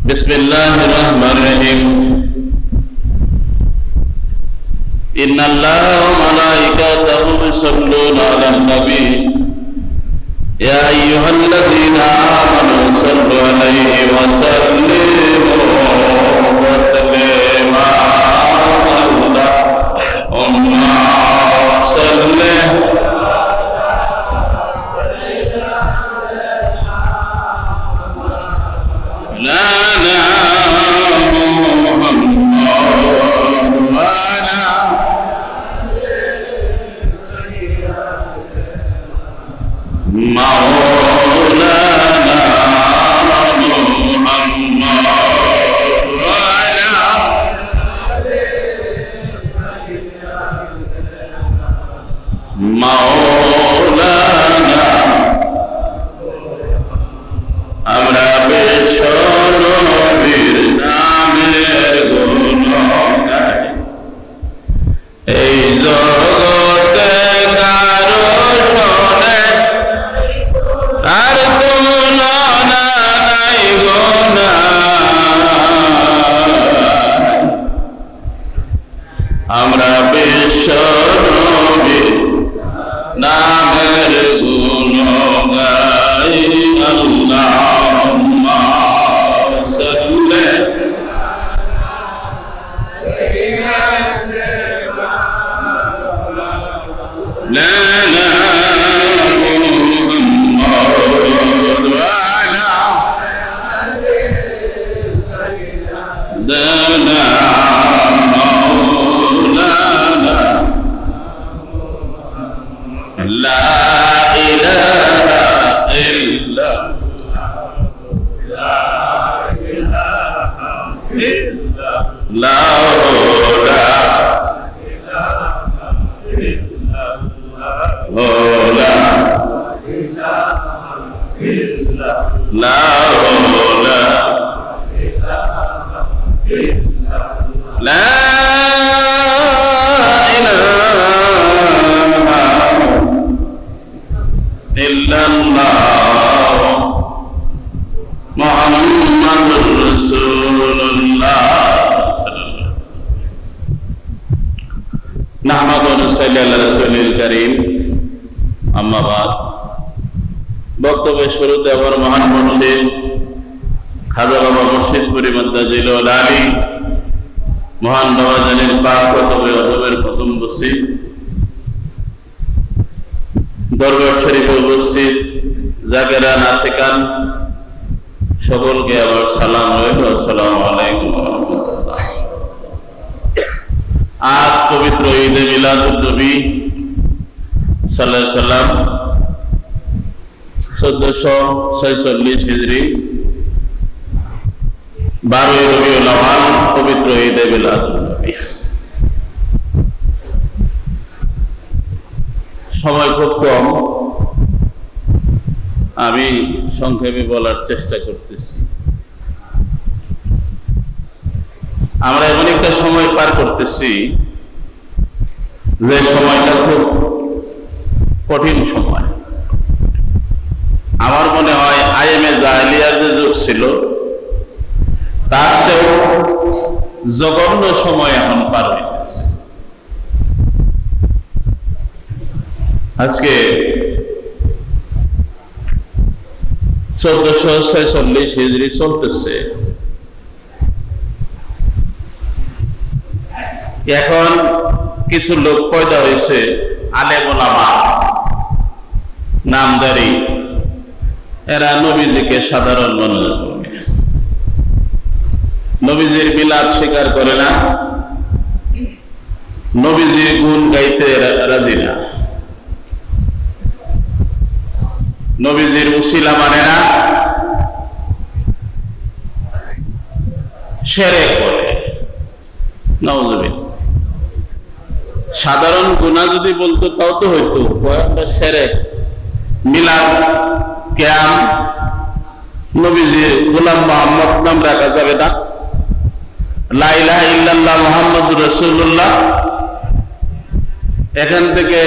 বিসমিল্লাহির রহমানির রহিম। ইন্নাল্লাহা ওয়া মালাইকাতাহু ইউসাল্লুনা আলান নবী ইয়া আইয়ুহাল্লাযীনা আমানু সাল্লু আলাইহি ওয়া সাল্লিমু তাসলিমা। আল্লাহুম্মা সাল্লি বক্তব্যের শুরুতে আমার মহান মুর্শিদ খাজা বাবা মুর্শিদপুরি মদ্দাজিল আলী মহান বাবা জানির পাক কতবে অদবের প্রথম বসি দরবার শরীফে উপস্থিত জাকেরা নাসিকান সকলকে আমার সালাম রইল। আসসালামু আলাইকুম ওয়া রাহমাতুল্লাহ। আজ পবিত্র ঈদে মিলাদুন নবী সাল্লাল্লাহু আলাইহি সাল্লাম 1446 হিজরি 12 রবিউল আউয়াল পবিত্র ঈদে মিলাদুন নবী। সময় খুব কম, আমি সংক্ষেপে বলার চেষ্টা করতেছি। আমরা এমন একটা সময় পার করতেছি যে সময়টা খুব কঠিন সময়। আমার মনে হয় আইএমএ জাহেলিয়ার যে যুগ ছিল তার চেয়েও জঘন্য সময় এখন পার হইতেছে। আজকে 1446 হিজরি চলতেছে। এখন কিছু লোক পয়দা হয়েছে আলেম ওলামা নামদারি, এরা নবীজিকে সাধারণ মনে করে, নবীজির মিলাদ স্বীকার করে না, নবীজির গুণ গাইতে রাজি না, নবীজির উসিলা মানে না, শিরক করে। নাউযুবিল্লাহ। সাধারণ গুনাহ যদি বলতো তাও তো হইতো, শিরক, মিলাদ, কিয়াম, নবীজির গোলাম মুহাম্মদ নাম রাখা যাবে না, লা ইলাহা ইল্লাল্লাহ মুহাম্মাদুর রাসূলুল্লাহ, এখান থেকে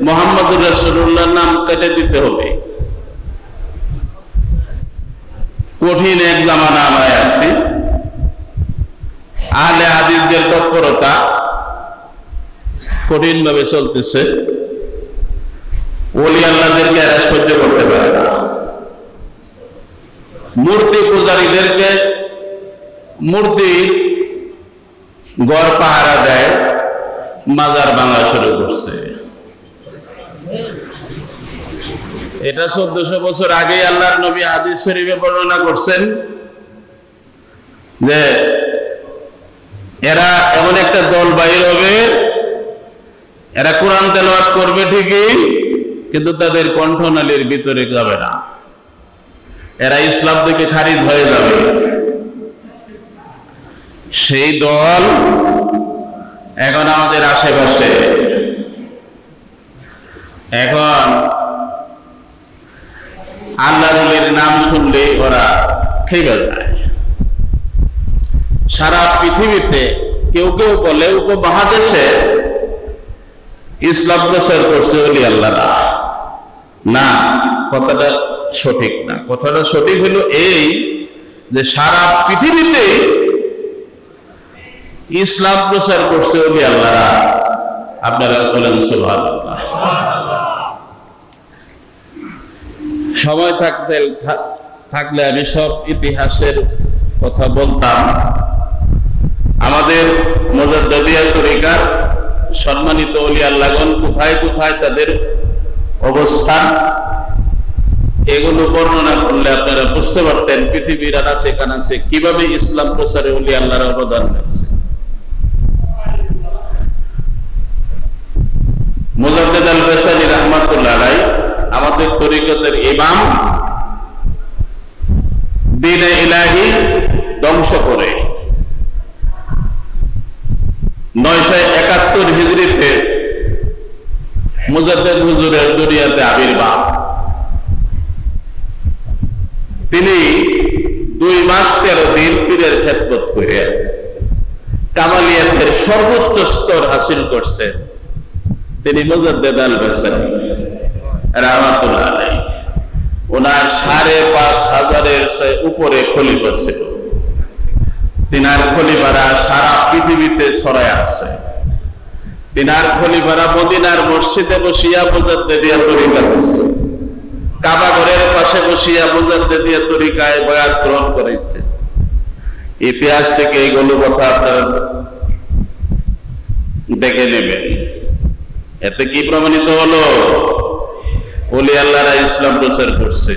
মুহাম্মাদুর রাসূলুল্লাহ নাম কেটে দিতে হবে। কঠিন এক জামানা আমরা আছি। আহলে হাদিসদের তৎপরতা কঠিন ভাবে চলতেছে। ওলি আল্লাহদেরকে এরা সহ্য করতে পারে না। মূর্তি পূজারীদেরকে মূর্তি গড় পাহারা দেয়, মাজার ভাঙা শুরু করছে। এটা 1400 বছর আগে আল্লাহর নবী হাদিস শরীফে বর্ণনা করছেন যে এরা এমন একটা দল বাইর হবে, এরা কোরআন তেলাওয়াত করবে ঠিকই, কিন্তু তাদের কণ্ঠনালীর ভিতরে যাবে না, এরা ইসলাম থেকে খারিজ হয়ে যাবে। সেই দল এখন আমাদের আশেপাশে। এখন আল্লাহর নাম শুনলে ওরা খেয়ে যায়। সারা পৃথিবীতে কেউ কেউ বলে উপমহাদেশে ইসলাম প্রচার করছে ওলি আল্লাহরা। না, কথাটা সঠিক না। কথাটা সঠিক হলো এই যে সারা পৃথিবীতে ইসলাম প্রচার করছে ওলি আল্লাহরা। আপনারা বলেন সুবহানাল্লাহ। সময় থাকলে আমি সব ইতিহাসের কথা বলতাম। আমাদের মুজাদ্দিদিয়া তরিকার সম্মানিত ওলি আল্লাহগণ কোথায় কোথায় তাদের অবস্থান, এগুলো বর্ণনা করলে আপনারা বুঝতে পারতেন পৃথিবীর আনাচে কানাচে কিভাবে ইসলাম প্রচারে ওলি আল্লাহর অবদান আছে। মুজাদ্দিদ আল বেসালি রাহমাতুল্লাহ আলাইহি আমাদের তরিকতের ইমাম, দ্বীনে ইলাহি ধ্বংস করে 971 হিজরিতে মুজাদ্দিদ হুজুরের দুনিয়াতে আবির্ভাব। তিনি 2 মাস 13 দিন পীরের খেদমত করে কামালিয়াতের সর্বোচ্চ স্তর হাসিল করছেন। তিনি মুজাদ্দিদ আল বেসালি রাহমাতুল্লাহ আলাইহি। ওনার 5,500 উপরে খলিফা ছিল। তিনার খলিফারা সারা পৃথিবীতে ছড়ায় আছে। তিনার খলিফারা মদিনার মসজিদে বসিয়া মুজাদ্দিদিয়া তরিকা দিচ্ছে, কাবা ঘরের পাশে বসিয়া মুজাদ্দিদিয়া তরিকায় বয়াত গ্রহণ করেছে। ইতিহাস থেকে এইগুলো কথা আপনারা দেখে নেবেন। এতে কি প্রমাণিত হলো? ওলি আল্লাহরা ইসলাম প্রচার করছে,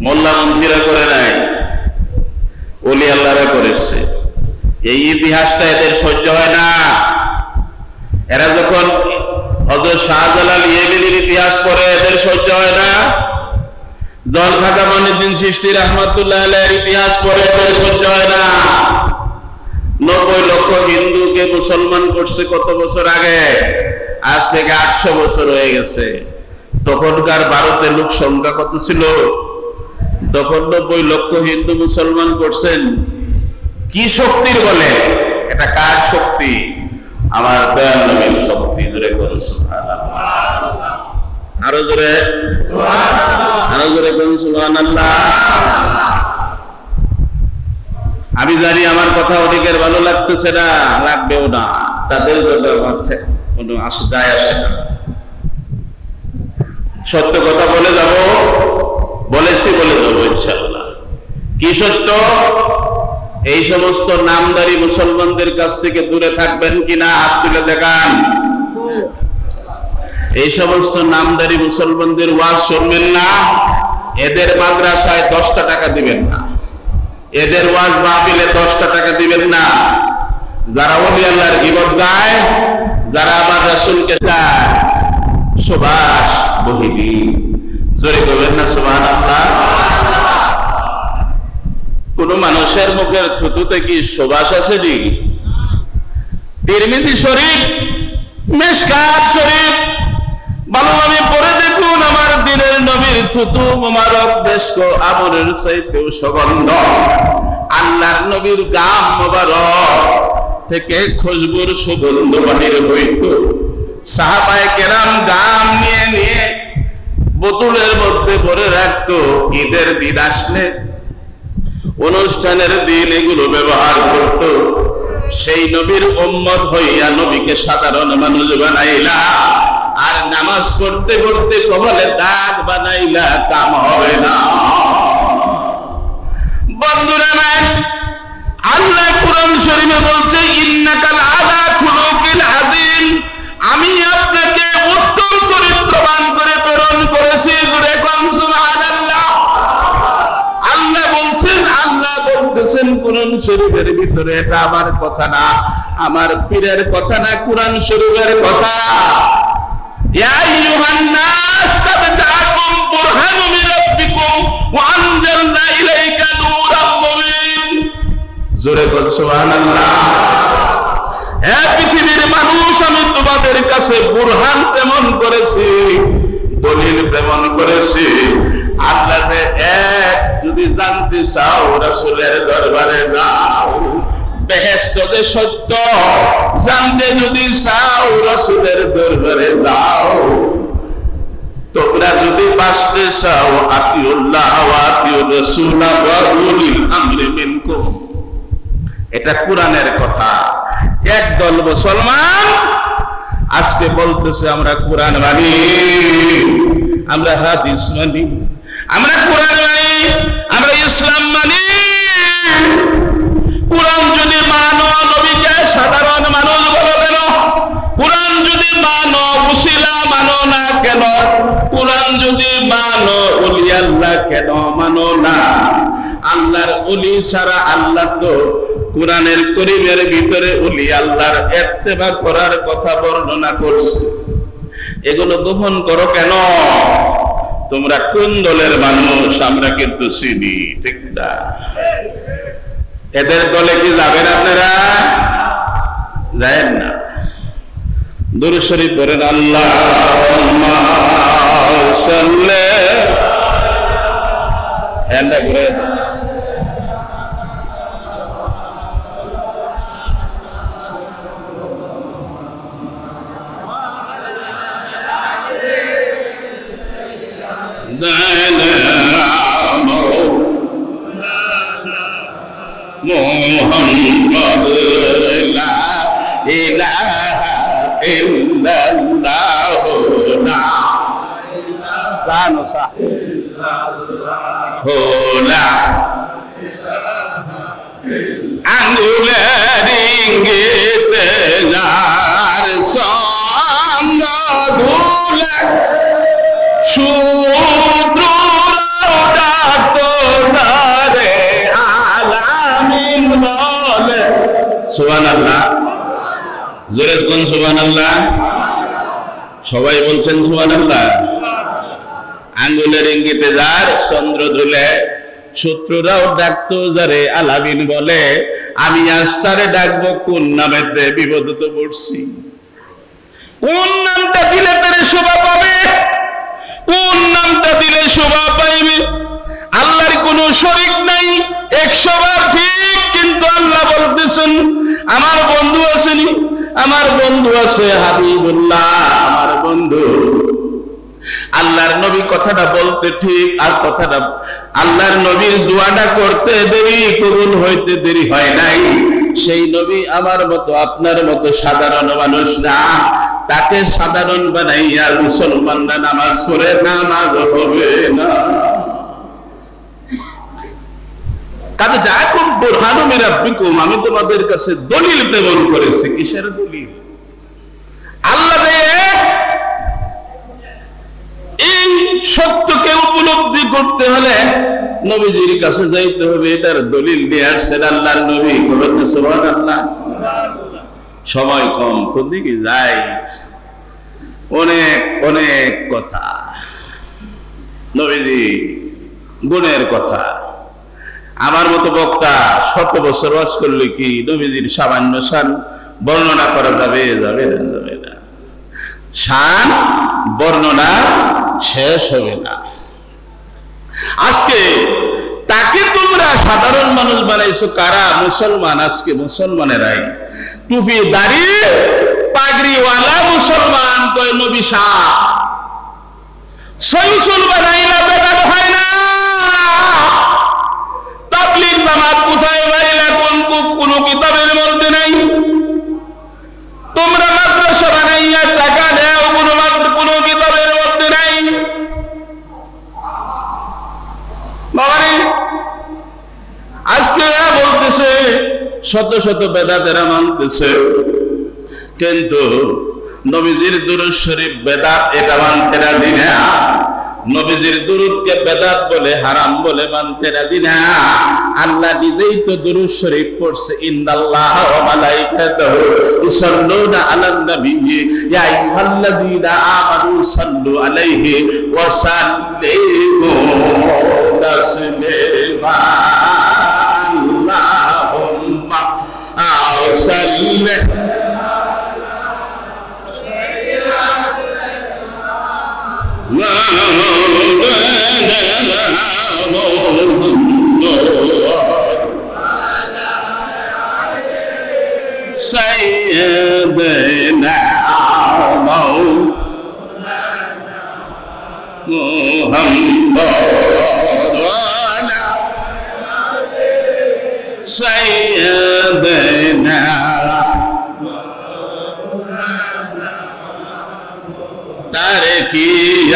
মোল্লা মন্ত্রীরা করে নাই, ওলি আল্লাহরা করেছে। এই ইতিহাসটা এদের সহ্য হয় না। এরা যখন হযরত শাহজালাল ইয়েমেনির ইতিহাস পড়ে এদের সহ্য হয় না। যখন খাজা মঈনুদ্দিন চিশতি রাহমাতুল্লাহ আলাইহির ইতিহাস পড়ে এদের সহ্য হয় না। 90 লক্ষ হিন্দুকে মুসলমান করছে কত বছর আগে? আজ থেকে 800 বছর হয়ে গেছে। তখনকার ভারতের লোক সংখ্যা কত ছিল? তখন 90 লক্ষ হিন্দু মুসলমান করছেন। কি শক্তির বলে? এটা কার শক্তি? আমার দয়াল নবীর শক্তি। জোরে করুন সুবহানাল্লাহ। আরো জোরে সুবহানাল্লাহ, আরো জোরে করুন সুবহানাল্লাহ। আমি জানি আমার কথা অনেকের ভালো লাগতেছে না, লাগবেও না, তাদের জন্য আমার কোনো যায় আসে না। সত্য কথা বলে যাব, বলেছি বলে যাবো ইনশাআল্লাহ। কি সত্য? এই সমস্ত নামদারি মুসলমানদের কাছ থেকে দূরে থাকবেন কিনা হাত তুলে দেখান। এই সমস্ত নামদারি মুসলমানদের ওয়াজ শুনবেন না, এদের মাদ্রাসায় 10টা টাকা দিবেন না, এদের ওয়াজ মাহফিলে 10টা টাকা দিবেন না। যারা ওলি আল্লাহর গীবত গায়, যারা আমার রাসূলকে চায়, সুবাস বহিবি। জোরে বলবেন না সুবহানাল্লাহ। কোন মানুষের মুখের থুতুতে কি সুবাস আছে? নি তিরমিজি শরীফ, মিশকাত শরীফ ভালোভাবে পড়ে দেখুন। আমার দিনের নবীর থুতু মোবারক বেশকো আমরের চাইতেও সুগন্ধ। আল্লাহর নবীর গাম মোবারক থেকে খুশবুর সুগন্ধ বাহির হইত। সাহাবায়ে কেরাম গাম নিয়ে নিয়ে বোতলের মধ্যে ভরে রাখতো। ঈদের দিন আসলে অনুষ্ঠানের দিন এগুলো ব্যবহার করত। সেই নবীর উম্মত হইয়া নবীকে সাধারণ মানুষ বানাইলা, আর নামাজ পড়তে পড়তে কবলে দাগ বানাইলা, কাম হবে না। বন্ধুরা নাই, আল্লাহ কোরআন শরীফে বলছে ইন্নাকা লাআলা খুলুকিন আযীম, আমি আপনাকে উত্তম চরিত্রবান করে প্রেরণ করেছি। জোরে কোন সুবহানাল্লাহ। আল্লাহ বলছেন, আল্লাহ বলতেছেন কোরআন শরীফের ভিতরে, এটা আমার কথা না, আমার পীরের কথা না, কোরআন শরীফের কথা। ইয়া আইয়ুহান নাস কাদ জাআকুম বুরহানুম মির রাব্বিকুম ওয়া আনজালনা ইলাইকা নূরাম মুবিন। জোরে বল সুবহানাল্লাহ। হে পৃথিবীর মানুষ, আমি তোমাদের কাছে বুরহান প্রেরণ করেছি, দলিল প্রেরণ করেছি। আল্লাহ যে এক, যদি জানতে চাও রাসূলের দরবারে যাও। বেহেশত যে সত্য জানতে যদি চাও রাসূলের দরবারে যাও। তোমরা যদি বাঁচতে চাও আতিউল্লাহ ওয়া আতিউর রাসূল ওয়া উলিল আমরি মিনকুম, এটা কোরআনের কথা। একদল মুসলমান আজকে বলতেছে আমরা কোরআন মানি, আমরা হাদিস মানি, আমরা কোরআন মানি, আমরা ইসলাম মানি। কোরআন যদি মানো, নবীকে সাধারণ মানুষ বলো কেন? কোরআন যদি মানো, উসিলা মানো না কেন? কোরআন যদি মানো, ওলি আল্লাহ কেন মানো না? আল্লাহর ওলি ছাড়া, আল্লাহ তো কোরআনের করিমের ভিতরে ওলি আল্লাহর ইত্তেবা করার কথা বর্ণনা করছে। এগুলো গোপন করো কেন? তোমরা কোন দলের মানুষ আমরা কিন্তু চিনি, ঠিক না? এদের দলে কি যাবেন আপনারা? যাবেন না। দুরূদ শরীফ পড়েন, আল্লাহুম্মা সাল্লি আলা মুহাম্মদ লা ইলাহা ইল্লাল্লাহ লা ইলাহা ইল্লাল্লাহ আঙ্গুলের ইঙ্গিতে যার সঙ্গ ধুলে শূদ্ররাও ডাকতো তারে আলামিন বলে। সুবহানাল্লাহ। জোরে কোন সুবহানাল্লাহ। সবাই বলছেন সুবহানাল্লাহ। আঙ্গুলের ইঙ্গিতে যার চন্দ্র ধুলে শত্রুরাও ডাকতো যারে আলামিন বলে। আমি আজ তারে ডাকবো কোন নামেতে? বিপদে তো পড়ছি। কোন নামটা দিলে তারে শোভা পাবে? কোন নামটা দিলে শোভা পাইবে? আল্লাহর কোন শরীক নাই, 100 বার ঠিক। কিন্তু আল্লাহ বলতেছেন আমার বন্ধু আছেনি, আমার বন্ধু আছে হাবিবুল্লাহ, আমার বন্ধু। আল্লাহর নবী কথাটা বলতে ঠিক, আর কথাটা আল্লাহর নবীর দোয়াটা করতে দেরি, কবুল হইতে দেরি হয় নাই। সেই নবী আমার মতো আপনার মতো সাধারণ মানুষ না, তাকে সাধারণ বানাইয়া মুসলমানরা নামাজ পড়ে, নামাজ হবে না। কাজে জাআকুম বুরহানুম মির রাব্বিকুম, আমি তোমাদের কাছে দলিল প্রেরণ করেছি। কিসের দলিল? আল্লাহ এই সত্যকে উপলব্ধি করতে হলে নবীজির কাছে যাইতে হবে, এটার দলিল নিয়ে আসছেন আল্লাহর নবী। সুবহানাল্লাহ। সময় কম, কোন দিকে যাই? অনেক অনেক কথা নবীজি গুণের কথা। আমার মতো বক্তা 100 বছর ওয়াজ করলে কি নবীজির সামান্য শান বর্ণনা করা যাবে? যাবে না, যাবে না। শান বর্ণনা শেষ হবে না। আজকে তাকে তোমরা সাধারণ মানুষ বানাইছো কারা? মুসলমান। আজকে মুসলমানেরাই টুপি দাড়ি পাগড়িওয়ালা মুসলমান কয় নবী শাহ। সৈসুল বানাইলা বেদাত হয় না, তাবলীগ জামাত কোথায় পাইলা? কোন কিতাবের মধ্যে নাই। তোমরা মাদ্রাসা বানাইয়া টাকা দাও, কোন কিতাবের মধ্যে নাই। বাবারে আজকে এরা বলতেছে শত শত বেদাত এরা মানতেছে, কিন্তু নবীজির দুরূদ শরীফ বেদাত এটা মানতে রাজি না। নবীজির দুরূদকে বেদাত বলে, হারাম বলে মানতে রাজি না। আল্লাহ নিজেই তো দুরূদ শরীফ পড়ছে, ইন্নাল্লাহা ওয়া মালাইকাতুহু ইউসাল্লুনা আলান নবিয়্যি ইয়া আইয়ুহাল্লাযীনা আমানু সাল্লু আলাইহি ওয়া সাল্লিমু তাসলিমা। আল্লাহুম্মা সাল্লি سيدنا محمد سيدنا তারে কি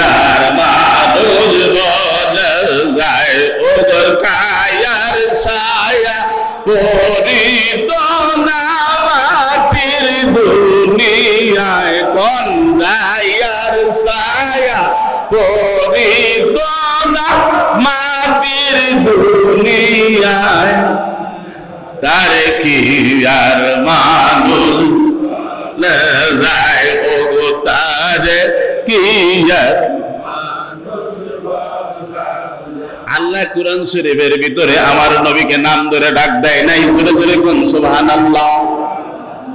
আর মানুষ বলে যায়, ওদের কায়ার ছায়া পরিত না মাটির দুনিয়ায়, কোন দায়ার ছায়া পরিত না মাটির দুনিয়ায়, তারে কি আর মানুষ যায়, ও তারে কি আর। আল্লাহ কুরআন শরীফের ভিতরে আমার নবীকে নাম ধরে ডাক দেয় নাই। জোরে জোরে কোন সুবহানাল্লাহ,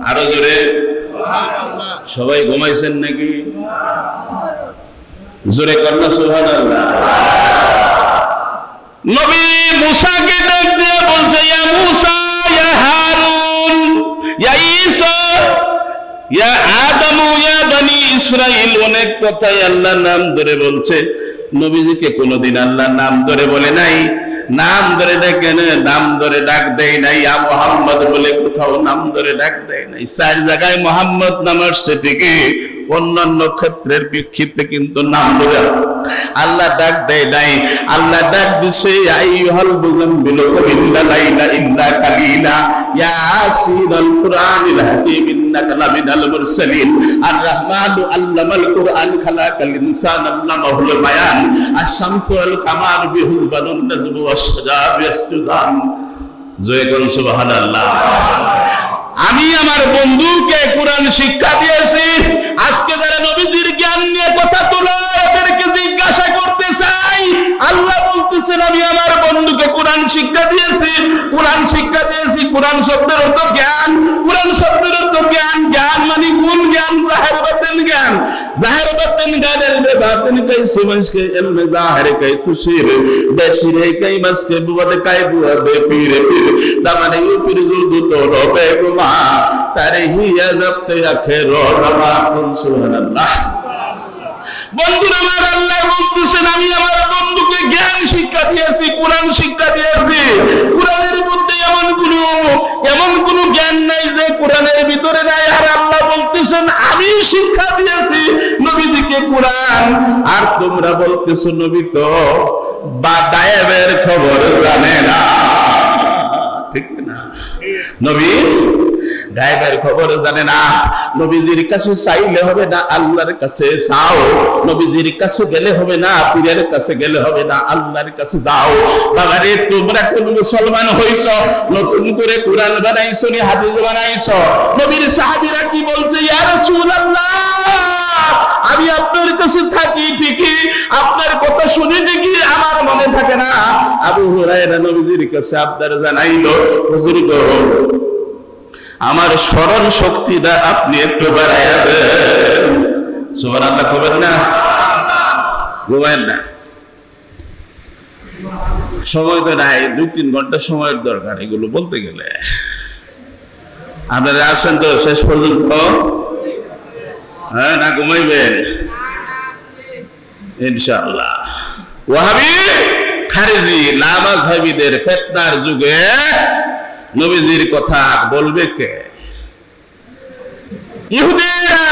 আরো জোরে সুবহানাল্লাহ। সবাই ঘুমাইছেন নাকি? জোরে কোন সুবহানাল্লাহ। নবী মুসাকে ডাক দিয়ে বলছে, ইয়া মুসা, ইয়া হারুন, ইয়া ঈসা, ইয়া আদম, ইয়া বনি ইসরাইল। অনেক কথাই আল্লাহ নাম ধরে বলছে। নবীজিকে কোনদিন আল্লাহ নাম ধরে বলে নাই। নাম ধরে ডাকেন, নাম ধরে ডাক দেয় নাই। ইয়া মুহাম্মদ বলে কোথাও নাম ধরে ডাক দেয় নাই। 4 জায়গায় মুহাম্মদ নাম আসছে ঠিকই, অন্যান্য ক্ষেত্রের প্রেক্ষিতে কিন্তু নাম ধরে আল্লাহ ডাক দেয় নাই। আল্লাহ ডাক দিছে, আইয়ুহাল মুযাম্মিল কুম ইল্লা ইল্লা কালিলা ইয়াসিনাল কুরআনিল হাকীম ইন্নাকা লামিনাল মুরসালিন। আর রহমানু আল্লামাল কুরআন খালাকাল ইনসানা আল্লামাহুল বায়ান। আশ-শামসু ওয়াল কামারু বিহুসবানুন নাজমু ওয়াশ-শাজারু ইয়াসজুদান। জয় করুন সুবহানাল্লাহ। আমি আমার বন্ধুকে কোরআন শিক্ষা দিয়েছি। আজকে যারা নবীজির জ্ঞান নিয়ে কথা তোলে ওদেরকে জিজ্ঞাসা করতে চাই, আল্লাহ বলতেছেন আমি আমার বন্ধুকে কোরআন শিক্ষা দিয়েছি। কোরআন শিক্ষা দিয়েছি, কোরআন শব্দের অর্থ জ্ঞান। কোরআন শব্দের অর্থ জ্ঞান। জ্ঞান মানে কোন জ্ঞান? জাহের বাতিন জ্ঞান। জাহের বাতিন জ্ঞানের বাতিন কাই সুমস কে ইলমে জাহের কাই সুশির দেশির কাই মাস কে বুয়াদ কাই বুয়াদ পীরে পীর দামানে পীর জুদু তো রবে গুমা তারে হিয়া জবতে আখেরো রমা। সুবহানাল্লাহ। বন্ধুরা আমার, আল্লাহ বলতেছেন আমি আমার বন্ধুকে জ্ঞান শিক্ষা দিয়েছি, কোরআন শিক্ষা দিয়েছি। কোরআনের মধ্যে এমন কোন জ্ঞান নাই যে কোরআনের ভিতরে নাই। আর আল্লাহ বলতেছেন আমি শিক্ষা দিয়েছি নবীজিকে কোরআন। আর তোমরা বলতেছো নবী তো গায়েবের খবর জানে না, ঠিক না? নবী গায়েবের খবর জানে না। নবীজির কাছে চাইলে হবে না, আল্লাহর কাছে চাও। নবীজির কাছে গেলে হবে না, পীরের কাছে গেলে হবে না, আল্লাহর কাছে যাও। বাবারে তোমরা কোন মুসলমান হইছ, নতুন করে কোরআন বানাইছো নি হাদিস বানাইছো? নবীর সাহাবীরা কি বলছে, ইয়া রাসূলুল্লাহ আমি আপনার কাছে থাকি ঠিকই, আপনার কথা শুনি ঠিকই, আমার মনে থাকে না। আবু হুরায়রা নবীজির কাছে আবদার জানাইলো, হুজুর গো আমার স্মরণ শক্তিটা আপনি একটু বাড়াইয়া দেন। সুবহানাল্লাহ কবেন না? ঘুমায়েন না, সময় তো নাই, 2-3 ঘন্টা সময়ের দরকার এগুলো বলতে গেলে। আপনারা আসেন তো শেষ পর্যন্ত? হ্যাঁ, না ঘুমাইবেন? ইনশাআল্লাহ। ওয়াহাবি খারিজি লামাযহাবীদের ফিতনার যুগে নবীজির কথা বলবে কে? ইহুদিরা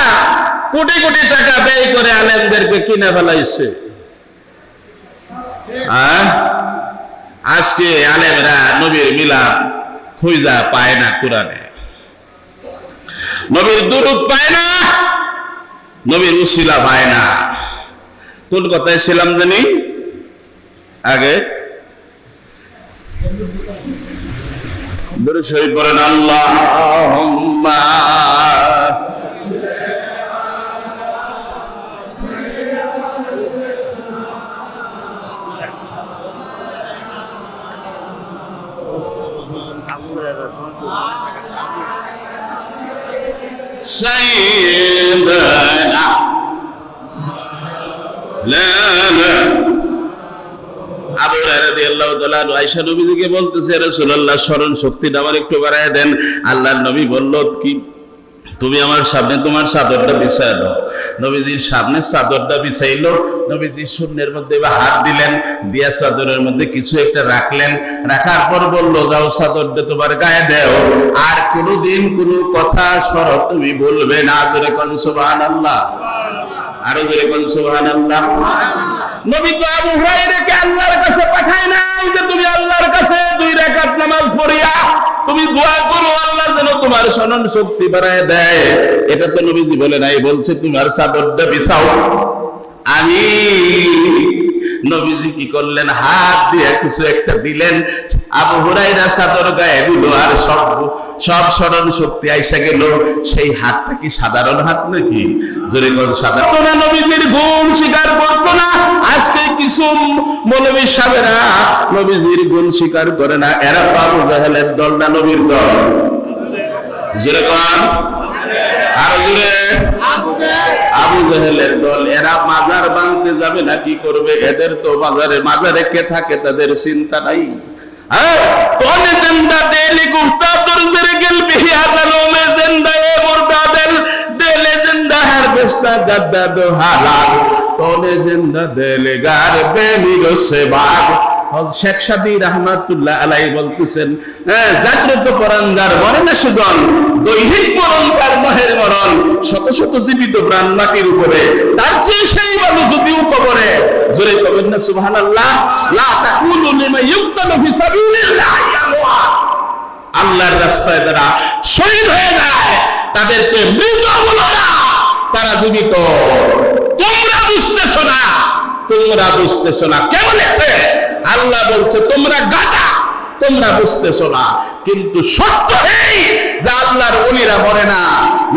কোটি কোটি টাকা ব্যয় করে আলেমদেরকে কিনে ফেলাইছে। আজকে আলেমরা নবীর মিলাদ খুঁজা পায় না, কোরআনে নবীর দুরূদ পায় না, নবীর উসিলা পায় না। কোন কথায় ছিলাম জানি আগে? দুরূদ শরীফ পড়েন, আল্লাহুম্মা সাইয়্যিদানা আবু হুরায়রা রাদিয়াল্লাহু তাআলা আয়েশা নবীজিকে বলতেছে, রাসূলুল্লাহ স্মরণ শক্তিটা আমার একটু বাড়ায় দেন। আল্লাহর নবী বলল কি, তুমি আমার সামনে তোমার চাদরটা বিছায় দাও। নবীজির সামনে চাদরটা বিছাইলো, নবীজি শূন্যের মধ্যে হাত দিলেন, দিয়া চাদরের মধ্যে কিছু একটা রাখলেন, রাখার পর বলল, যাও চাদরটা তোমার গায়ে দাও, আর কোনোদিন কোনো কথা শরৎ তুমি বলবে না। জোরে কোন সুবহানাল্লাহ, আরো জোরে কোন সুবহানাল্লাহ। নবী তো আবু হুরায়রাকে আল্লাহর কাছে পাঠায় নাই যে তুমি আল্লাহর কাছে 2 রাকাত নামাজ পড়িয়া তুমি দোয়া করো আল্লাহ যেন তোমার স্মরণ শক্তি বাড়ায় দেয়। এটা তো নবীজি বলে নাই, বলছে তোমার চাদরটা বিছাও। আমি নবীজি কি করলেন, হাত দিয়ে কিছু একটা দিলেন, আবু হুরায়রা চাদর গায়ে দিল, আর সব স্মরণ শক্তি আইসা গেল। সেই হাতটা কি সাধারণ হাত নাকি? জোরে কোন সাধারণ? নবীজির গুণ স্বীকার করতো না। আজকে কিছু মৌলবী সাহেবেরা নবীজির গুণ স্বীকার করে না। এরা আবু জাহেলের দল না নবীর দল? জোরে কোন, আরো জোরে। আবু জাহেলের দল। এরা মাজার ভাঙতে যাবে না, কি করবে? এদের তো মাজারে কে থাকে তাদের চিন্তা নাই। তোনে জিন্দা দেলি গুফতা তোর জেরে গেল বিহি আজালো মে জিন্দা এ মুরদাদেল দেলে জিন্দা হার বেস্তা গাদ্দা দো হালাল তোনে জিন্দা দেলে গার বেলিরো সে বাগ। শেখ সাদী রাহমাতুল্লাহ আলাইহি বলতেছেন, জাগ্রত পরাঙ্গার মরে না সুজন, দৈহিক পরঙ্কার মহের মরণ, শত শত জীবিত প্রাণ মাটির উপরে, তার চেয়ে সেই মানুষ যদিও কবরে। জোরে কবেন না সুবহানাল্লাহ। লা তাকুলু লিমা ইউক্তালু ফি সাবিলিল্লাহ আমওয়াত। আল্লাহর রাস্তায় যারা শহীদ হয়ে যায় তাদেরকে মৃত বলো না, তারা জীবিত। তোমরা বুঝতেছো না, তোমরা বুঝতেছো না। কে বলেছে? আল্লাহ বলছে তোমরা গাধা, তোমরা বুঝতেছো না। কিন্তু সত্য এই যে আল্লাহর ওলিরা মরে না।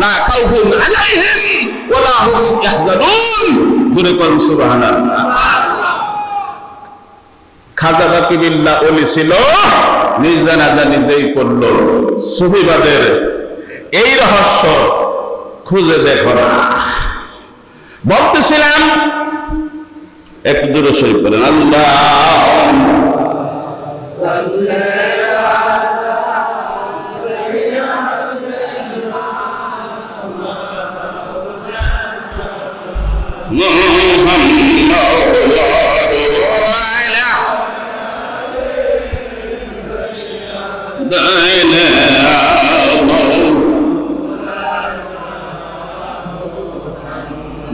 লা খাউফুন আলাইহিম ওয়ালা হুম ইয়াহজানুন। জোরে বলুন সুবহানাল্লাহ। খাজা বাকি বিল্লাহ ওলি ছিল, নিজ জানাজা নিজেই পড়ল। সুফিবাদের এই রহস্য খুঁজে দেখো না। বলতেছিলাম একটু দূরে শরীফ করেন, আল্লাহ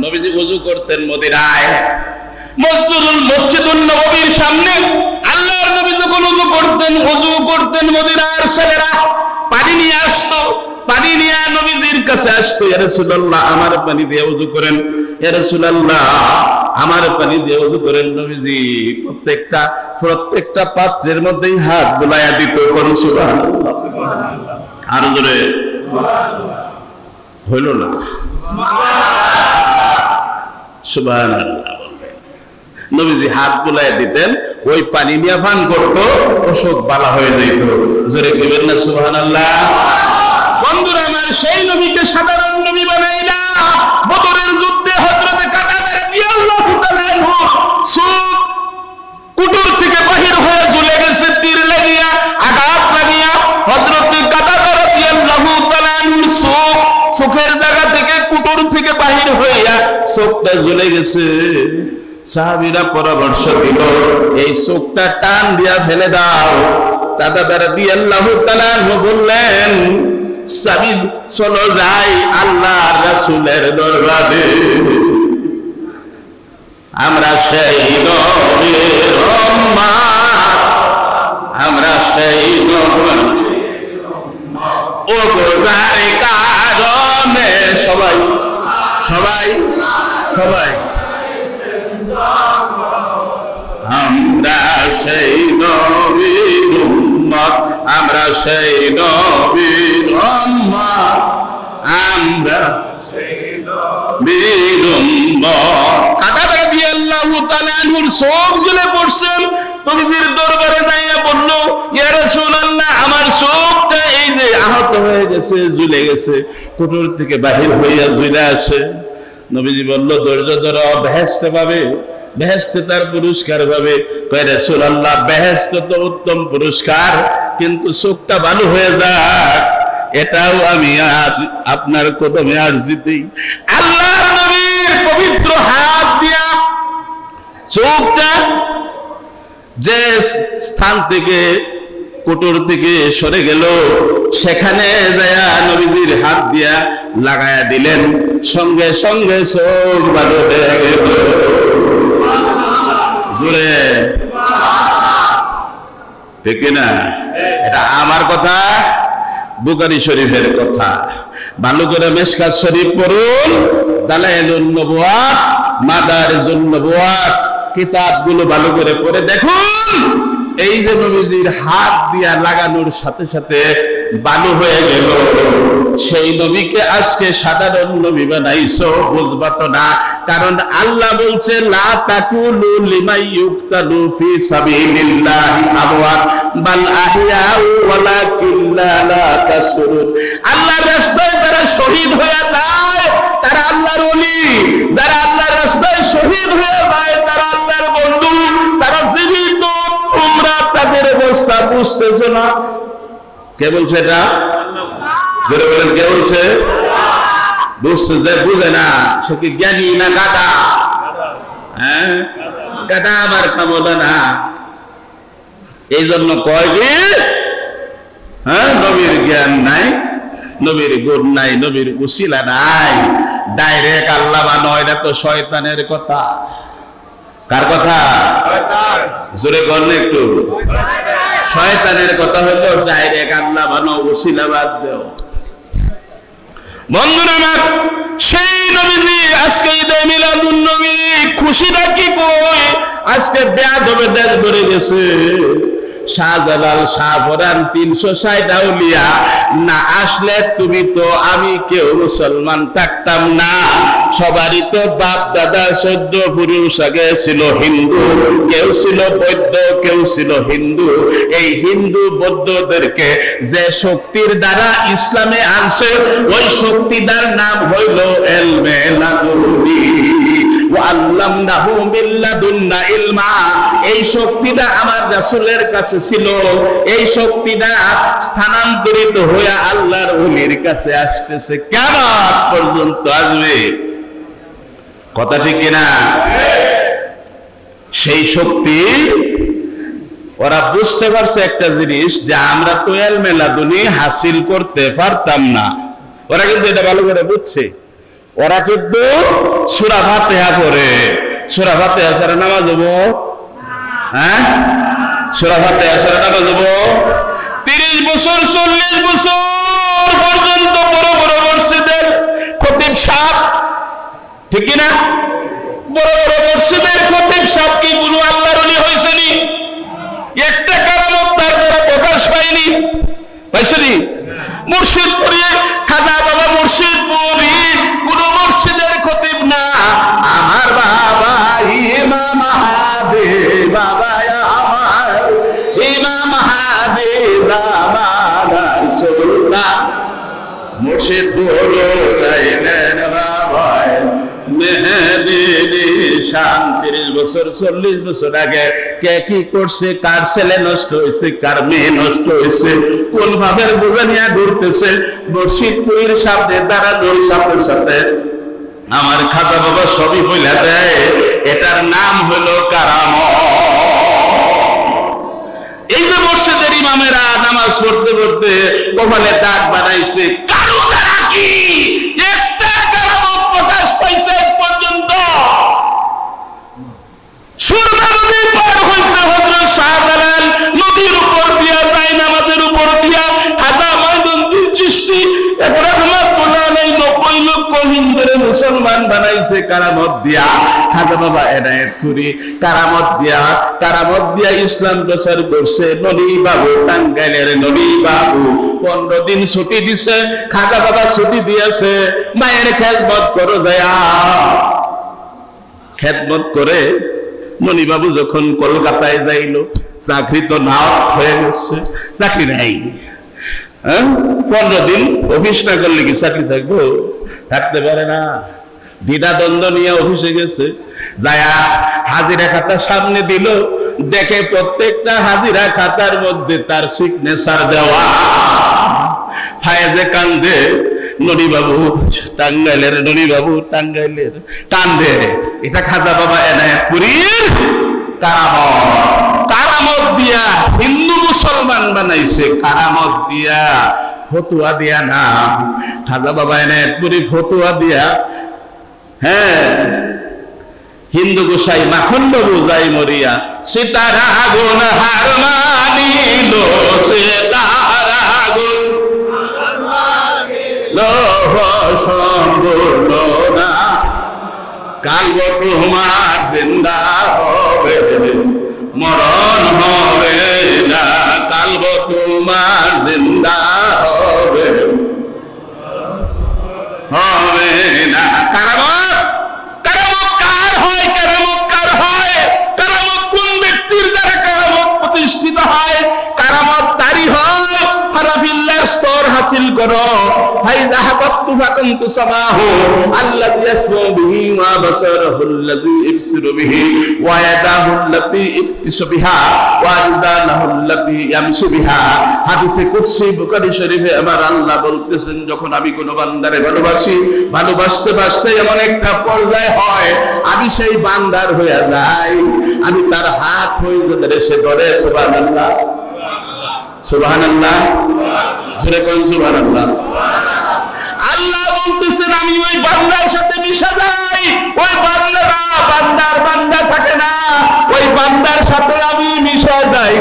নবীজি ওযু করতেন মদিনায়, মসজিদুল নববীর সামনে। আল্লাহর নবী যখন ওযু করতেন মদিনার ছেলেরা পানি নিয়ে আসতো, পানি নিয়ে নবীজির কাছে আসতো, ইয়া রাসূলুল্লাহ আমার পানি দিয়ে ওযু করেন, ইয়া রাসূলুল্লাহ আমার পানি দিয়ে ওযু করেন। নবীজি প্রত্যেকটা পাত্রের মধ্যেই হাত বুলাইয়া দিত। করুন সুবহানাল্লাহ, আর জোরে হইল না সুবহানাল্লাহ বলবেন। নবীজি হাত বুলাইয়া দিতেন, ওই পানি নিয়ে পান করতো, অসুখ বালা হয়ে যেত। জোরে কইবেন না সুবহানাল্লাহ। বন্ধুরা আমার, সেই নবীকে সাধারণ নবী বানাইলা। বদরের যুদ্ধে হযরতে কাতাদা রাদিয়াল্লাহু তাআলা আনহু সুক কুটুর থেকে বাহির হয়ে ঝুলে গেছে, তীর লাগিয়া আঘাত লাগিয়া। হযরতে কাতাদা রাদিয়াল্লাহু তাআলা আনহু সুখের জায়গা থেকে কুটুর থেকে বাহির হইয়া চোখটা ঝুলে গেছে। সাহাবীরা পরামর্শ দিল, এই চোখটা টান দিয়া ফেলে দাও। দাদা রাদিয়াল্লাহু তাআলা বললেন, সাবি চলো যাই আল্লাহর রাসূলের দরবারে, আমরা সেই নবীর উম্মত, আমরা সেই নবীর ও গোজার কারণে সবাই সবাই সবাই আমরা সেই নবীর উম্মত, আমরা সেই নবীর উম্মত, আমরা সেই নবীর উম্মত। কাদা রাদিয়াল্লাহু তাআলা আনহুর চোখ জ্বলে পড়ছেন। নবীজির দরবারে যাইয়া বলল, ইয়া রাসূলুল্লাহ, আমার চোখটা এই যে আহত হয়ে গেছে, জ্বলে গেছে, কুটুর থেকে বাহির হইয়া জ্বলে আছে। নবীজি বলল, ধৈর্য ধরো, বেহেশতে পাবে, বেহেশতে তার পুরস্কার পাবে। কয় রাসূলুল্লাহ, বেহেশতে তো উত্তম পুরস্কার, কিন্তু চোখটা ভালো হয়ে যাক, এটাও আমি আজ আপনার কদমে আরজি দেই। আল্লাহর নবীর পবিত্র হাত দিয়া চোখটা যে স্থান থেকে কুটুর থেকে সরে গেল, সেখানে যায়া নবীজির হাত দিয়া লাগায়া দিলেন, সঙ্গে সঙ্গে চোখ ভালো হয়ে গেল। জোরে ঠিক না? এটা আমার কথা, বুখারী শরীফের কথা। ভালো করে মিশকাত শরীফ পড়ুন, দালাইলুন নবুওয়াত, মাদারিজুন নবুওয়াত, কিতাবগুলো ভালো করে পড়ে দেখুন। এই যে নবীজির হাত দিয়া লাগানোর সাথে সাথে ভালো হয়ে গেল, সেই নবীকে আজকে সাধারণ নবী বানাইছো, বুঝবা তো না। কারণ আল্লাহ বলছে, লা তাকুলু লিমান ইউকতালু ফি সাবিলিল্লাহি আমওয়াত বাল আহইয়াউ ওয়ালাকিন লা তাশউরুন। আল্লাহর রাস্তায় যারা শহীদ হয়ে যায় তারা আল্লাহর ওলি, যারা আল্লাহর রাস্তায় শহীদ হয়ে যায় তারা আল্লাহর বন্ধু, তারা জীবিত, তোমরা তাদের অবস্থা বুঝতেছো না। কে বলছে এটা? জোরে বলেন, কে বলছে? বুঝতে যে বুঝে না, সে কি জ্ঞানী না গাধা? হ্যাঁ, গাধা আমার কামনা না। এই জন্য কয় যে, হ্যাঁ, নবীর জ্ঞান নাই, নবীর গুণ নাই, নবীর উসিলা নাই, ডাইরেক্ট আল্লাহ বানায়। এটা তো শয়তানের কথা। কার কথা? জোরে বলেন একটু। শয়তানের কথা হলো ডাইরেক্ট আল্লাহ বানাও, উসিলা বাদ দাও। বন্ধুরা আমার, সেই নবীজি আজকে ঈদে মিলাদুন নবী, খুশিটা কি কই? আজকে বেয়াদবে দেশ ভরে গেছে। শাহজালাল, শাহপরান, 360 আউলিয়া না আসলে তুমি তো আমি কেউ মুসলমান থাকতাম না। সবারই তো বাপ দাদা 14 পুরুষ আগে ছিল হিন্দু, কেউ ছিল বৌদ্ধ, কেউ ছিল হিন্দু। এই হিন্দু বৌদ্ধদেরকে যে শক্তির দ্বারা ইসলামে আনছে, ওই শক্তিটার নাম হইল এলমে লাদুনি ওয়া আল্লামনাহু মিন লাদুন্না ইলমা। এই শক্তিটা আমার রাসূলের কাছে ছিল, এই শক্তিটা স্থানান্তরিত হয়ে আল্লাহর ওলির কাছে আসতেছে, কিয়ামত পর্যন্ত আসবে। কথা ঠিক কিনা? সেই শক্তি ওরা বুঝতে পারছে একটা জিনিস, যে আমরা তো এলমে লাদুনি হাসিল করতে পারতাম না। ওরা কিন্তু এটা ভালো করে বুঝছে। ওরা কিন্তু সূরা ফাতিহা পড়ে, সূরা ফাতিহা ছাড়া নামাজ হবো? হ্যাঁ, সূরা ফাতিহা ছাড়া নামাজ হবো? 30 বছর 40 বছর পর্যন্ত বড় বড় মসজিদের খতিব সাহেব, ঠিক কিনা? বড় বড় মসজিদের খতিব সাহেব কি কোনো আল্লাহর ওলি হয়েছেনি? একটা কারামত তার দ্বারা প্রকাশ পায়নি, পাইছেনি? মুর্শিদ পড়িয়ে খাজা বাবা মুর্শিদ পড়ি কোন মসজিদের খতিব না। আমার বাবা ইমাম হাবিব, বাবা আমার ইমাম হাবিব, আমার সুলতান মুর্শিদ বড় গাইলেন বাবা মেহেদি নিশান। 30 বছর 40 বছর আগে কে কি করছে, কার ছেলে নষ্ট হয়েছে, কার মেয়ে নষ্ট হয়েছে, কোন ভাবের বোঝা নিয়ে ঘুরতেছে, মুর্শিদপুরের সামনে দাঁড়ানোর সাথে সাথে আমার খাজা বাবা সবই বইলা দেয়। এটার নাম হলো কারামত। এই যে মসজিদের ইমামেরা নামাজ পড়তে পড়তে কপালে দাগ বানাইছে, কারো দ্বারা কি একটা কারামত প্রকাশ পাইছে পর্যন্ত? সুরমা নদী পার হইছে হযরত শাহজালাল নদীর উপর দিয়া, যায় নামাজের উপর দিয়া খাজা মঈনুদ্দিন চিশতি রাহমাতুল্লাহ আলাইহি 90 লক্ষ হিন্দুরে মুসলমান বানাইছে কারামত দিয়া। খাজা বাবা এনায়েত করি কারামত দিয়া ইসলাম প্রচার করছে। নবী বাবু টাঙ্গাইলের নবী বাবু 15 দিন ছুটি দিছে। খাজা বাবা ছুটি দিয়েছে, মায়ের খেদমত করো যায়া। খেদমত করে ননী বাবু যখন কলকাতায় যাইল, চাকরি তো নাও হয়ে গেছে, চাকরি নাই। 15 দিন অফিস না করলে কি চাকরি থাকবো? থাকতে পারে না। দ্বিধা দ্বন্দ্ব নিয়ে অফিসে গেছে, যায়া হাজিরা খাতা সামনে দিল, দেখে প্রত্যেকটা হাজিরা খাতার মধ্যে তার সিগনেচার দেওয়া। ফায়েজে কান্দে ননী বাবু, টাঙ্গাইলের ননী বাবু, টাঙ্গাইলের কান্দে। এটা খাজা বাবা এনায়েত পুরীর কারামত দিয়া হিন্দু মুসলমান বানাইছে। কারামত দিয়া, ফতুয়া দিয়া না। খাজা বাবা এনায়েত পুরী ফতুয়া দিয়া, হ্যাঁ, হিন্দু গোসাই মাখন বাবু যাই মরিয়া, সীতার আগুন হার মানিল, সীতার আগুন সম্পূর্ণ না, কাল তোমার জিন্দা হবে, মরণ হবে না, কাল তোমার জিন্দা হবে, হবে না। কারামত কার হয়? কারামত কোন ব্যক্তির দ্বারা কারামত প্রতিষ্ঠিত হয়? কারামত তারই হয় ফারাফিল্লাহর স্তর হাসিল করো। ফাইযা হাবাতু ফাকুনতু সামাহু আল্লাযী ইয়াসমাউ বিহি ওয়া বাসারুহু আল্লাযী ইবসিরু বিহি ওয়া ইয়াদাহু আল্লাতী ইবতিশু বিহা ওয়া রিজানুহু আল্লাতী ইয়ামশু বিহা। হাদিসে কুদসি বুখারী শরীফে আমার আল্লাহ বলতেছেন, যখন আমি কোন বান্দারে ভালোবাসি, ভালোবাসতে বাসতে এমন একটা পর্যায় হয় আমি সেই বান্দার হয়ে যাই, আমি তার হাত হয়ে যাদের সে ধরে। সুবহানাল্লাহ, সুবহানাল্লাহ, জোরে কোন সুবহানাল্লাহ। আল্লাহ বলতেছেন আমি ওই বান্দার সাথে মিশে যাই। ওই বান্দারা বান্দা থাকে না, ওই বান্দার সাথে আমি মিশে যাই,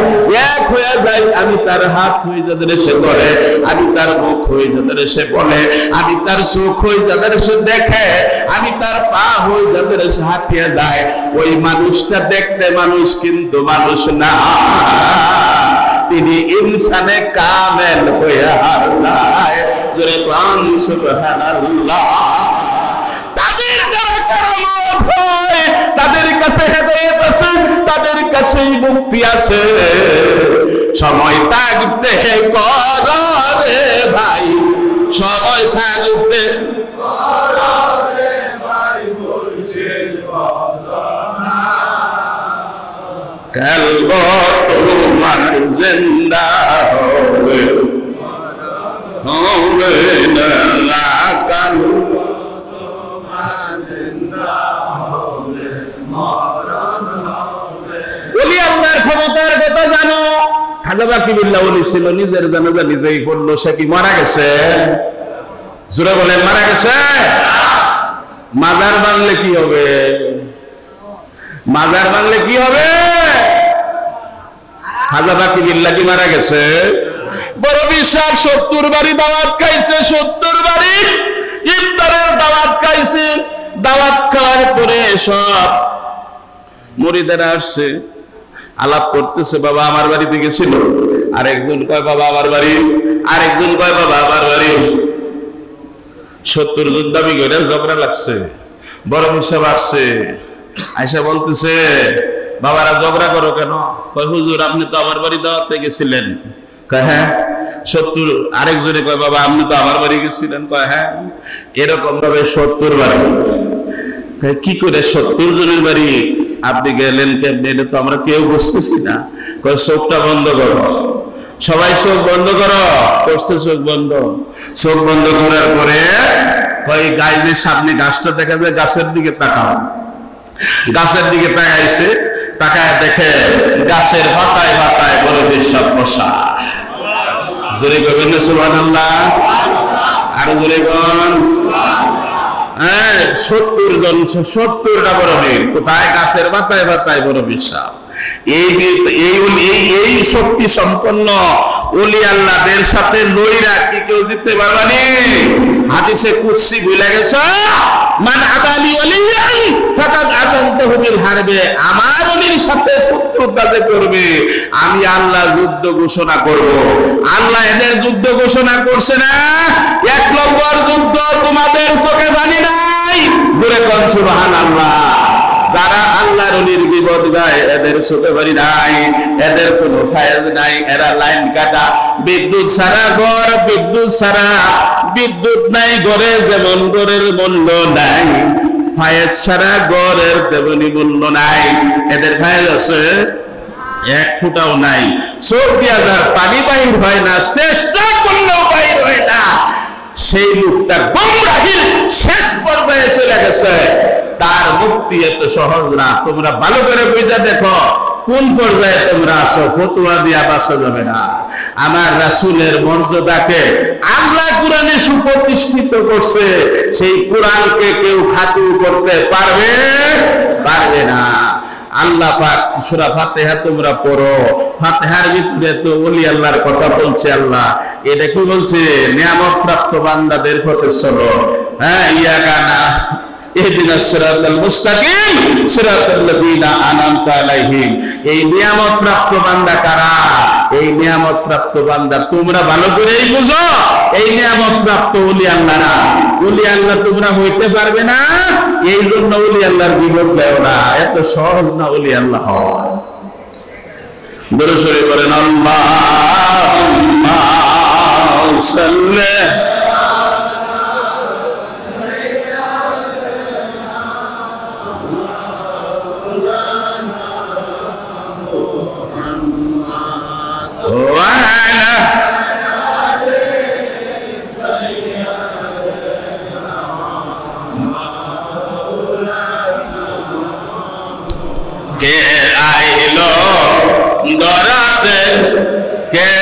এক হয়ে যাই। আমি তার হাত হয়ে যাদের সে ধরে, আমি তার মুখ হয়ে যাদের সে বলে, আমি তার চোখ হয়ে যাদের সে দেখে, আমি তার পা হয়ে যাদের সে হাঁটিয়ে যায়। ওই মানুষটা দেখতে মানুষ কিন্তু মানুষ না, তিনি ইনসানে কামেল হয়ে হারায়। জোরে কোন সুবহানাল্লাহ। তাদের দ্বারা কারামত হয়, তাদের কাছে হেদায়েত আছে, তাদের কাছে মুক্তি আছে। সময় থাকতে করো রে ভাই, সময় থাকতে করো রে ভাই, বলছে কালব তোমার জিন্দা হবে, হবে না, কালব তোমার জিন্দা হবে, মরণ হবে। ওলি আল্লাহর ক্ষমতার কথা জানো? খাজা বাকিবুল্লাহ ওলি ছিল, নিজের জানাজা নিজেই পড়লো। সে কি মারা গেছে? জোরে বলেন, মারা গেছে? মাজার বানলে কি হবে? মাজার বানলে কি হবে? খাজা বাকিবুল্লাহ কি মারা গেছে? বড় বিশ্বাস 70 বাড়ি দাওয়াত খাইছে, 70 বাড়ি ইফতারের দাওয়াত খাইছে। দাওয়াত খাওয়ার পরে সব মুরিদেরা আসছে, আলাপ করতেছে, বাবা আমার বাড়িতে গেছিল। আরেকজন কয় বাবা আমার বাড়ি, আরেকজন কয় বাবা আমার বাড়ি। 70 জন দাবি করে ঝগড়া লাগছে। বড় বিশ্বাস আসছে, আয়সা বলতেছে, বাবারা ঝগড়া করো কেন? কয় হুজুর আপনি তো আমার বাড়ি দাওয়াতে গেছিলেন। কয় হ্যাঁ। 70 আরেকজনে কয় বাবা আপনি তো আমার বাড়ি গেছিলেন। কয় হ্যাঁ। এরকম ভাবে 70 বাড়ি। কি করে 70 জনের বাড়ি আপনি গেলেন কেমনে? এটা তো আমরা কেউ বুঝতেছি না। কয় চোখটা বন্ধ করো, সবাই চোখ বন্ধ করো। করছে চোখ বন্ধ। চোখ বন্ধ করার পরে কয় গাছের সামনে গাছটা দেখা যায়, গাছের দিকে তাকাও। গাছের দিকে তাকাইছে, তাকায় দেখে গাছের পাতায় পাতায় বড় বিশ্বাস বসা। জোরে কবেন না সুবহানাল্লাহ? আর জোরে কোন? হ্যাঁ, 70টা বড় বীর কোথায়? গাছের পাতায় পাতায় বড় বিশ্বাস। এই শক্তি সম্পন্ন ওলি আল্লাহদের সাথে লইরা কি কেউ জিততে পারবানি? হাদিসে কুদসি ভুলে গেছ, মান আদালি ওলিয়ান ফাকাদ আযানতুহু বিল হারবে। আমার ওলির সাথে শত্রুতা যে করবে আমি আল্লাহ যুদ্ধ ঘোষণা করব। আল্লাহ এদের যুদ্ধ ঘোষণা করছে না? 1 নম্বর যুদ্ধ তোমাদের চোখে জানি নাই। জোরে কোন সুবহানাল্লাহ। যারা আল্লাহর ওলির বিপদ গায় এদের চোখে বাড়ি নাই, এদের কোনো ফায়দ নাই। এরা লাইন কাটা, বিদ্যুৎ ছাড়া ঘর, বিদ্যুৎ ছাড়া বিদ্যুৎ নাই ঘরে, যেমন ঘরের মূল্য নাই, ফায়দ ছাড়া ঘরের তেমনি মূল্য নাই। এদের ফায়দ আছে? 1 ফোঁটাও নাই। চোখ দিয়া যার পানি বাহির হয় না, চেষ্টা করলেও বাহির হয় না, সেই লোকটা গোমরাহির শেষ পর্যায়ে চলে গেছে। তার মুক্তি এত সহজ না। তোমরা ভালো করে বুঝা দেখো কোন পর্যায়ে তোমরা আসো। ফতোয়া দিয়া বাঁচা যাবে না। আমার রাসূলের মর্যাদাকে আল্লাহ কোরআনে সুপ্রতিষ্ঠিত করছে, সেই কোরআনকে কেউ খাটো করতে পারবে না। আল্লাহ পাক সূরা ফাতিহা তোমরা পড়ো, ফাতিহার ভিতরে তো ওলি আল্লাহর কথা বলছে। আল্লাহ এটা কি বলছে? নিয়ামত প্রাপ্ত বান্দাদের পথে চলো। হ্যাঁ, ইয়াকানা ইহদিনাস সিরাতাল মুস্তাকিম সিরাতাল্লাযীনা আনআমতা আলাইহিম। এই নিয়ামত প্রাপ্ত বান্দা কারা? এই নিয়ামত প্রাপ্ত বান্দা তোমরা ভালো করেই বুঝো, এই নিয়ামত প্রাপ্ত ওলি আল্লাহরা। ওলি আল্লাহ তোমরা হইতে পারবে না, এই জন্য ওলি আল্লাহর বিপদ দেও না। এত সহজ না ওলি আল্লাহ হওয়া। দরুদ শরীফ পড়েন, আল্লাহুম্মা সাল্লি দরাতে কে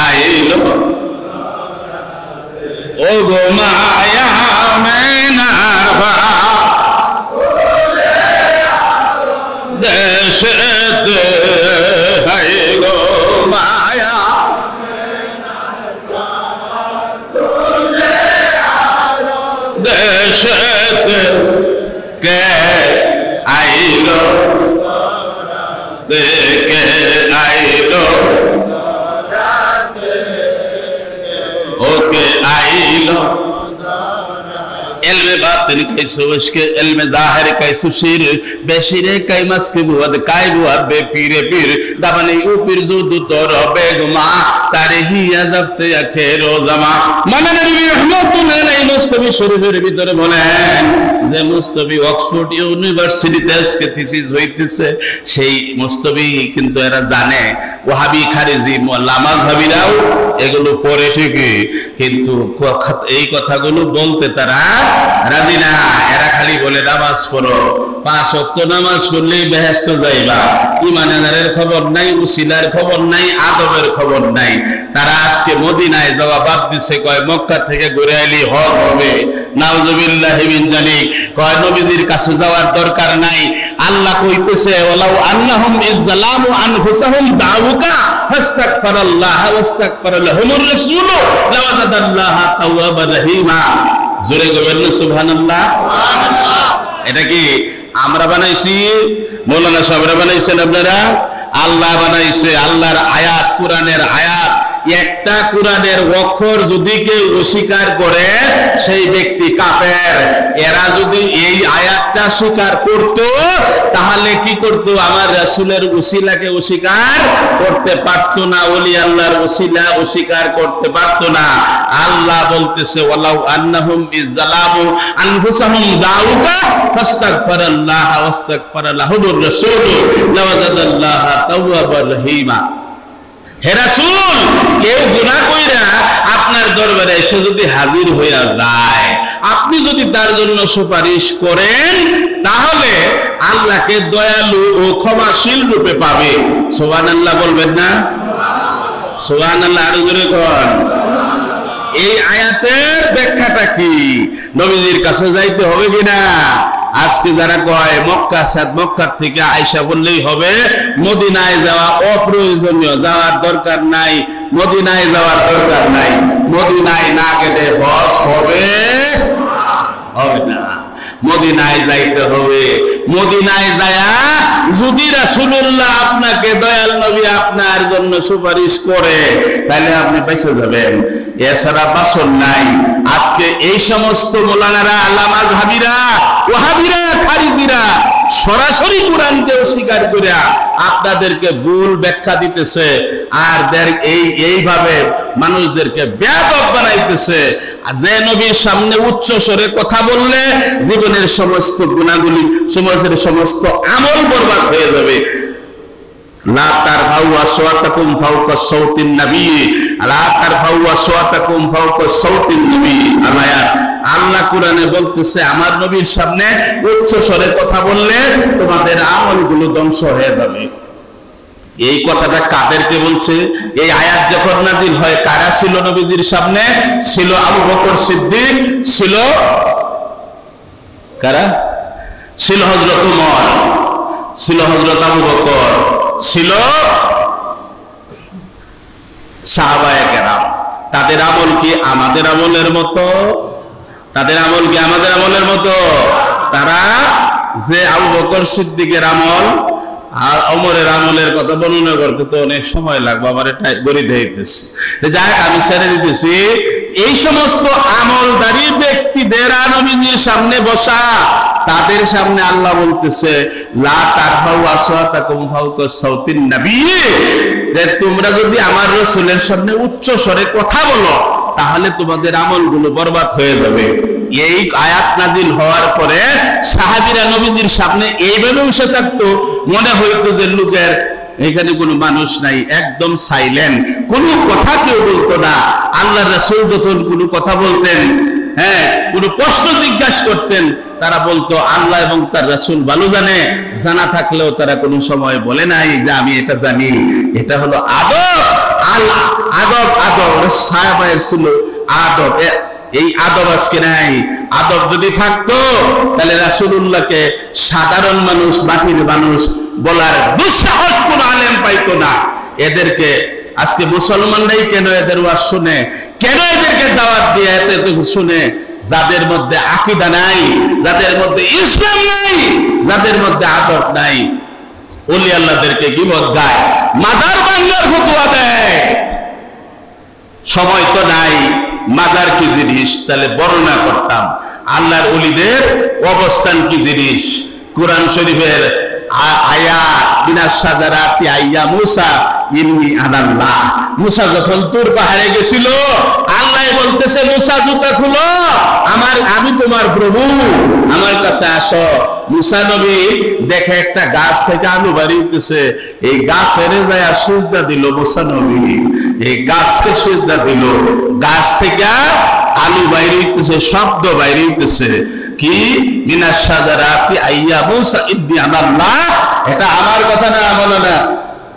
আইলো ও গো মায়া মেনার বা দেশেতে হাই গো মায়া দেশেতে কে আইলো কে আইলো ওকে আইলো। علم باطن کیسو عشق علم ظاہر کیسو شیر بے شیرے کئی مسک بود کائی بود بے پیرے پیر دبنی او پیر زود تو رو بے گما تاریخی عذبت اخیر و زمان من نبی رحمت نے مصطفی শরীফের ভিতরে বলেন যে মুস্তাফি অক্সফোর্ড ইউনিভার্সিটিতে আজকে থিসিস হইতেছে। সেই মুস্তাফি কিন্তু এরা জানে ওয়াহাবি খারিজি মোল্লা মাযহাবিরাও এগুলো পড়ে ঠিকই, কিন্তু এই কথাগুলো বলতে তারা রাজি না। এরা খালি বলে নামাজ পড়ো, 5 ওয়াক্ত নামাজ পড়লেই বেহেশত যাইবা। ইমানের খবর নাই, উসিলার খবর নাই, আদবের খবর নাই। তারা আজকে মদিনায় যাওয়া বাদ দিছে, কয় মক্কা থেকে ঘুরে আইলি হজ হবে। নাউযুবিল্লাহি মিন যালিক। কয় নবীজির কাছে যাওয়ার দরকার নাই। আল্লাহ কইতেছে ওয়ালাউ আন্নাহুম ইযলামু আনফুসাহুম দাউকা ফাস্তাগফিরাল্লাহ ওয়াস্তাগফারা লাহুমুর রাসূল লাওয়াজাদাল্লাহা তাওয়াবার রহিমা। জোরে বলেন সুবহানাল্লাহ। সুবহানাল্লাহ। এটা কি আমরা বানাইছি? মৌলানা সাহেবরা বানাইছেন? আপনারা? আল্লাহ বানাইছে। আল্লাহর আয়াত, কোরআনের আয়াত। একটা কোরআনের অক্ষর যদি কেউ অস্বীকার করে সেই ব্যক্তি কাফের। এরা যদি এই আয়াতটা স্বীকার করত তাহলে কি করত? আমার রাসূলের ওসিলাকে অস্বীকার করতে পারত না, ওলি আল্লাহর ওসিলা অস্বীকার করতে পারত না। আল্লাহ বলতেছে ওয়ালাউ আন্নাহুম ইযলামু আনফুসাহুম যাউকা ফাস্তাগফিরাল্লাহ ওয়াস্তাগফারা লাহুমুর রাসূল লাওয়াজাদাল্লাহা তাওয়াবার রহিমা। হে রাসূল, কেউ গুনাহ কইরা আপনার দরবারে এসে যদি হাজির হইয়া যায়, আপনি যদি তার জন্য সুপারিশ করেন তাহলে আল্লাহকে দয়ালু ও ক্ষমাশীল রূপে পাবে। সুবহানাল্লাহ বলবেন না? সুবহানাল্লাহ আরো জোরে কোন। এই আয়াতের ব্যাখ্যাটা কি? নবীজির কাছে যাইতে হবে কিনা? আজকে যারা কয় মক্কা থেকে আয়েশা বললেই হবে, মদিনায় যাওয়া অপ্রয়োজনীয়, যাওয়ার দরকার নাই, মদিনায় যাওয়ার দরকার নাই, মদিনায় না গেলে হজ হবে না, মদিনায় যাইতে হবে। মদিনায় যায়া যদি রাসূলুল্লাহ আপনাকে দয়াল নবী আপনার জন্য সুপারিশ করে তাহলে আপনি বেঁচে যাবেন, এছাড়া বাসন নাই। আজকে এই সমস্ত মোলানারা, আল্লামা হাবিরা, ওয়াহাবিরা, খারিজিরা সরাসরি কোরআনকে অস্বীকার করে আপনাদেরকে ভুল ব্যাখ্যা দিতেছে আর এইভাবে মানুষদেরকে বেয়াদব বানাইতেছে। যে নবীর সামনে উচ্চ স্বরে কথা বললে জীবনের সমস্ত গুণাগুলি, সমাজের সমস্ত আমল বরবাদ হয়ে যাবে। লা তারফাউ আসওয়াতাকুম ফাওকা সাউতিন নবী, লা তারফাউ আসওয়াতাকুম ফাওকা সাউতিন নবী। আল্লাহ কোরআনে বলতেছে আমার নবীর সামনে উচ্চ স্বরে কথা বললে তোমাদের আমলগুলো ধ্বংস হয়ে যাবে। এই কথাটা কাদেরকে বলছে? এই আয়াত যখন নাযিল হয় কারা ছিল নবীজির সামনে? ছিল আবু বকর সিদ্দিক, ছিল কারা? ছিল হযরত ওমর, ছিল হযরত আবু বকর, ছিল সাহাবায়ে কেরাম। তাদের আমল কি আমাদের আমলের মতো? তাদের আমল কি আমাদের আমলের মতো? তারা যে আবু বকর সিদ্দিকের আমল আর ওমরের আমলের কথা বর্ণনা করতে তো অনেক সময় লাগবে, আমার এটা গড়িতে হইতেছে। যাক, আমি ছেড়ে দিতেছি। এই সমস্ত আমলদারী ব্যক্তিদের নবীজির সামনে বসা, তাদের সামনে আল্লাহ বলতেছে লা তারফাউ আসওয়াতাকুম ফাওকা সাউতিন নবী, যে তোমরা যদি আমার রাসূলের সামনে উচ্চ স্বরে কথা বলো তাহলে তোমাদের আমলগুলো বরবাদ হয়ে যাবে। এই আয়াত নাজিল হওয়ার পরে সাহাবীরা নবীজির সামনে এইভাবে বসে থাকতো, মনে হইতো যে লোকের এখানে কোনো মানুষ নাই, একদম সাইলেন্ট, কোনো কথা কেউ বলতো না। আল্লাহর রাসূল যখন কোনো কথা বলতেন, কোনো প্রশ্ন জিজ্ঞাসা করতেন, তারা বলতো আল্লাহ এবং তার রাসূল ভালো জানে, জানা থাকলেও তারা কোনো সময় বলে নাই যে আমি এটা জানি। এটা হলো আদব। আদব সাহাবায়ের ছিল আদব। এই আদব আজকে নাই। আদব যদি থাকতো তাহলে রাসূলুল্লাহকে সাধারণ মানুষ, মাটির মানুষ বলার দুঃসাহস কোন আলেম পাইতো না। এদেরকে আজকে মুসলমানরাই কেন এদের ওয়াজ শুনে, কেন এদেরকে দাওয়াত দিয়ে এত শুনে? যাদের মধ্যে আকীদা নাই, যাদের মধ্যে ইসলাম নাই, যাদের মধ্যে আদব নাই, ওলি আল্লাহদেরকে গীবত গায়, মাজার ভাঙার ফতোয়া দেয়। সময় তো নাই, মাজার কি জিনিস তাহলে বর্ণনা করতাম, আল্লাহর ওলিদের অবস্থান কি জিনিস। কোরআন শরীফের আয়াত বিনাশ সাজারাতি আইয়া মুসা ইন্নী আনাল্লাহ। মুসা যখন তুর পাহাড়ে গেছিল, আল্লাহ বলতেছে মুসা জুতা খুলো, আমি তোমার প্রভু, আমার কাছে আসো। মুসা নবী দেখে একটা গাছ থেকে আলু বাড়ি উঠতেছে, এই গাছ এড়ে যায় আর সিজদা দিল। মুসা নবী এই গাছকে সিজদা দিল, গাছ থেকে আলু বাইরে উঠতেছে, শব্দ বাইরে উঠতেছে কি মিনাশ সাজারাতি আইয়া মুসা ইন্নী আনাল্লাহ। এটা আমার কথা না, বলো না,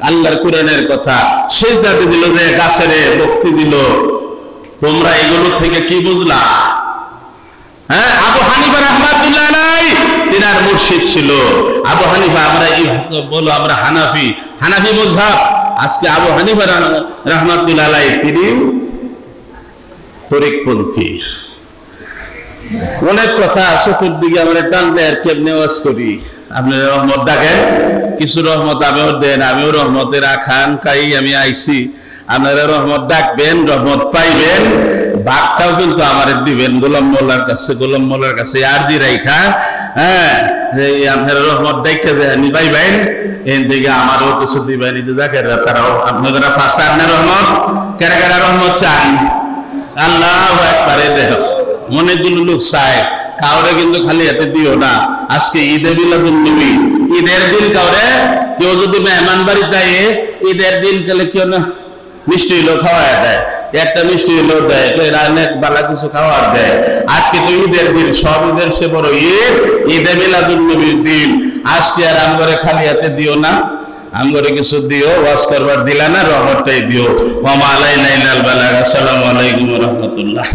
আল্লাহর কোরআনের কথা। সিজদা দিল, যে গাছের বক্তি দিল। তোমরা এগুলো থেকে কি বুঝলা? আবু হানিফা রাহমাতুল্লাহ আলাইহি তিনার মুর্শিদ ছিল আবু হানিফা। আমরা বলো আমরা হানাফি মাযহাব। আজকে আবু হানিফা রাহমাতুল্লাহ আলাইহি তিনি তরিকপন্থী। অনেক কথা চতুর্দিকে আমরা টানলে আর কেমনে ওয়াজ করি। আপনারা রহমত ডাকেন, কিছু রহমত আমিও দেন, আমিও রহমতের আকাঙ্ক্ষায় আমি আইছি। আপনারা রহমত ডাকবেন, রহমত পাইবেন, ভাগটাও কিন্তু আমার দিবেন গোলাম মোল্লার কাছে আর দি রাইখা। আপনারা রহমত ডাইকা যে নিবাইবেন, এর দিকে আমারও কিছু দিবেন। তারাও আপনারা পাশে আপনার রহমত কারা কারা রহমত চান? আল্লাহু আকবার। দেখো অনেকগুলো লোক চায়, কাউরে কিন্তু খালি হাতে দিও না। আজকে ঈদে মিলাদুন নবী, ঈদের দিন কাউরে কেউ যদি মেহমান বাড়ি যায়, ঈদের দিন কালে কেউ না মিষ্টি লোক খাওয়ায় দেয়। একটা মিষ্টি হলেও দেয়, এরা অনেক বালা কিছু খাওয়ার দেয়। আজকে তো ঈদের দিন, সব ঈদের সে বড় ঈদ, ঈদে মিলাদুন নবীর দিন। আজকে আর আমগরে খালি হাতে দিও না, আমগরে কিছু দিও, ওয়াজ করবার দিলা না, রহমতটাই দিও। ওয়া মা আলাইনা ইল্লাল বালাগ। আসসালামু আলাইকুম ওয়া রাহমাতুল্লাহ।